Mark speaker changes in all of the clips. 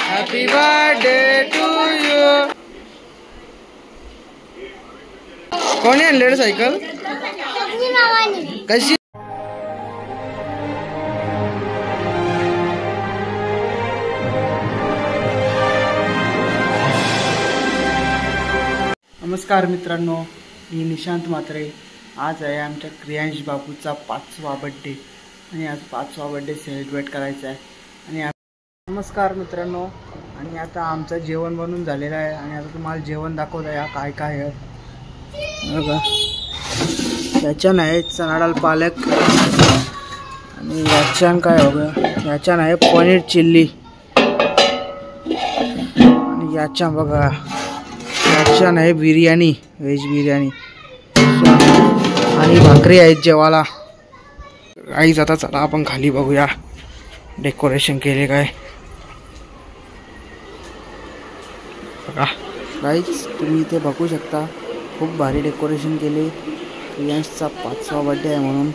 Speaker 1: Happy birthday to you. कोणी आणले cycle कशी? नमस्कार मित्रांनो, मी निशांत म्हात्रे। आज आहे आमच्या क्रियांश बाबूचा 5वा बर्थडे आणि आज 5वा बर्थडे सेलिब्रेट करायचा आहे। आणि नमस्कार मित्रांनो, आणि आता आमचं जेवण बनवून झालेलं आहे आणि आता तुम्हाला जेवण दाखवत आहे काय काय आहे बघा। याच्यान आहे चणा डाळ पालक आणि याच्यान काय बघा, याच्यान आहे पनीर चिल्ली आणि याच्या बघा याच्यान आहे बिर्याणी, व्हेज बिर्याणी आणि भाकरी आहेत जेवायला। गाईज आता चला आपण खाली बघूया डेकोरेशन केले काय बघा। गाईज तुम्ही इथे बघू शकता, खूप भारी डेकोरेशन केले। क्रियांशचा 5वा बर्थडे आहे म्हणून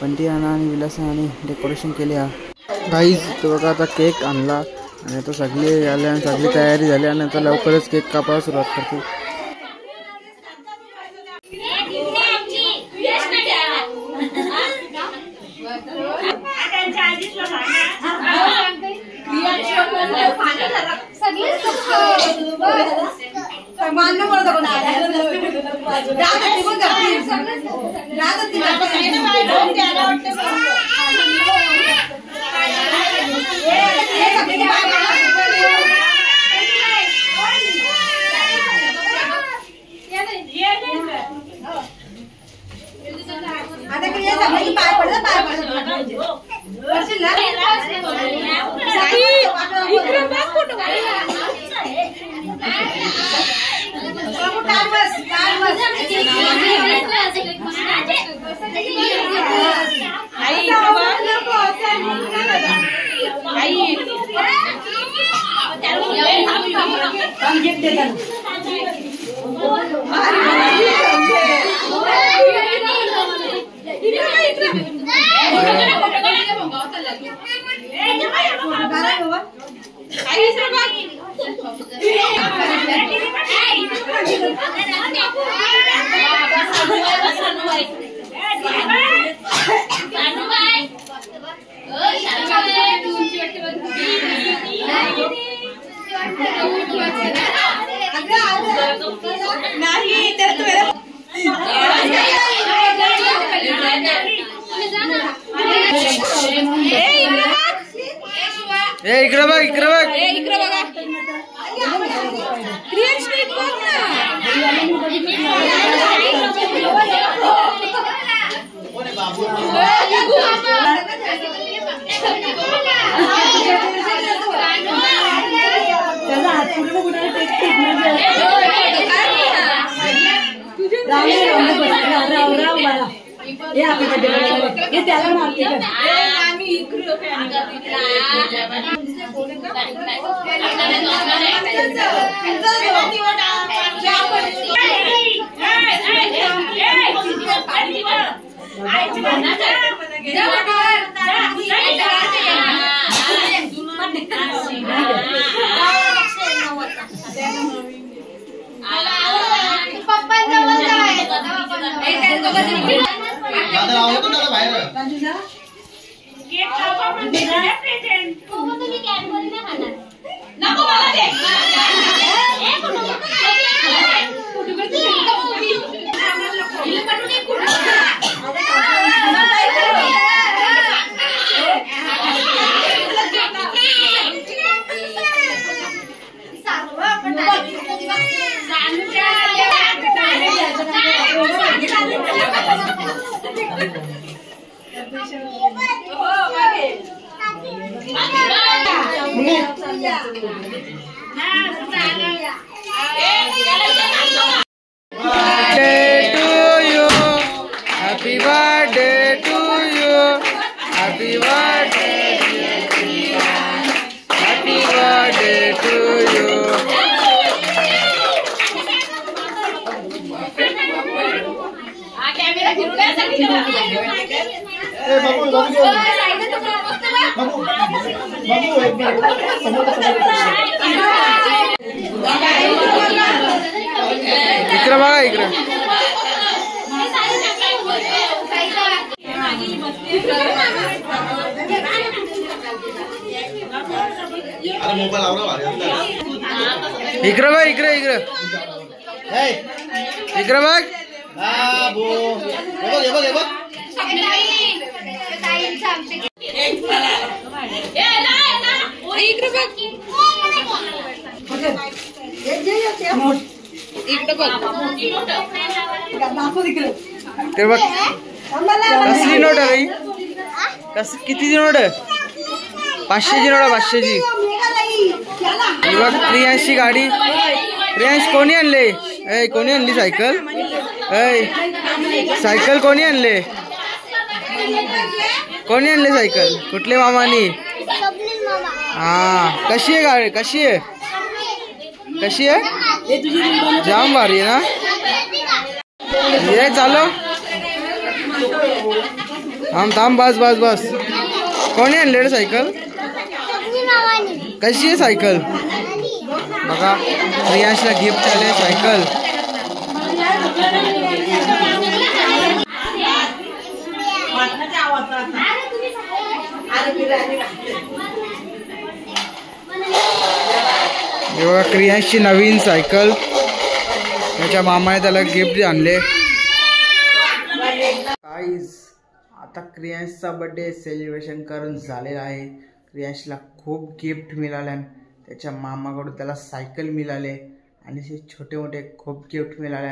Speaker 1: पंटियाना आणि विलासाने डेकोरेशन केले। हा गाईज तो बघा, आता केक आणला आणि आता सगळे आले आणि सगळी तयारी झाली आणि आता लवकरच केक कापायला सुरुवात करते। इकडे बघ, इकडे बघ, इकडे बघा। Happy birthday to you. Happy birthday. Happy birthday to you. इकडे बघा इकडे. इकडे बघ इकडे इकडे इकडे बघ. ते बघ कसली नोट आहे कस कितीची नोट आहे 500ची नोट आहे 500ची. बघ प्रियांशची गाडी. प्रियांश कोणी आणले ए कोणी आणली सायकल सायकल कोणी आणले कोणी आणले सायकल कुठले मामानी. हा कशी आहे गाडी कशी आहे कशी आहे जाम भारी आहे ना. ये चालो थांब थांब बस बस बस. कोणी आणले रे सायकल कशी आहे सायकल. बघा प्रियांशला गिफ्ट आले सायकल. बघा क्रियांशची नवीन सायकल त्याच्या मामाने त्याला गिफ्ट आणले. गाईज आता क्रियांशचा बर्थडे सेलिब्रेशन करून झालेला आहे. क्रियांशला खूप गिफ्ट मिळाले. त्याच्या मामाकडून त्याला सायकल मिळाले आणि असे छोटे मोठे खूप गिफ्ट मिळाले.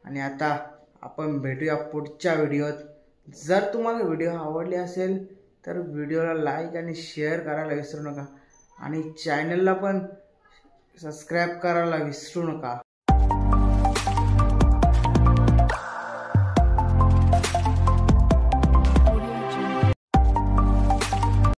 Speaker 1: आणि आता आपण भेटूया पुढच्या व्हिडिओत. जर तुम्हाला व्हिडिओ आवडले असेल तर व्हिडिओला लाईक आणि शेअर करायला विसरू नका आणि चॅनलला पण सबस्क्राईब करायला विसरू नका.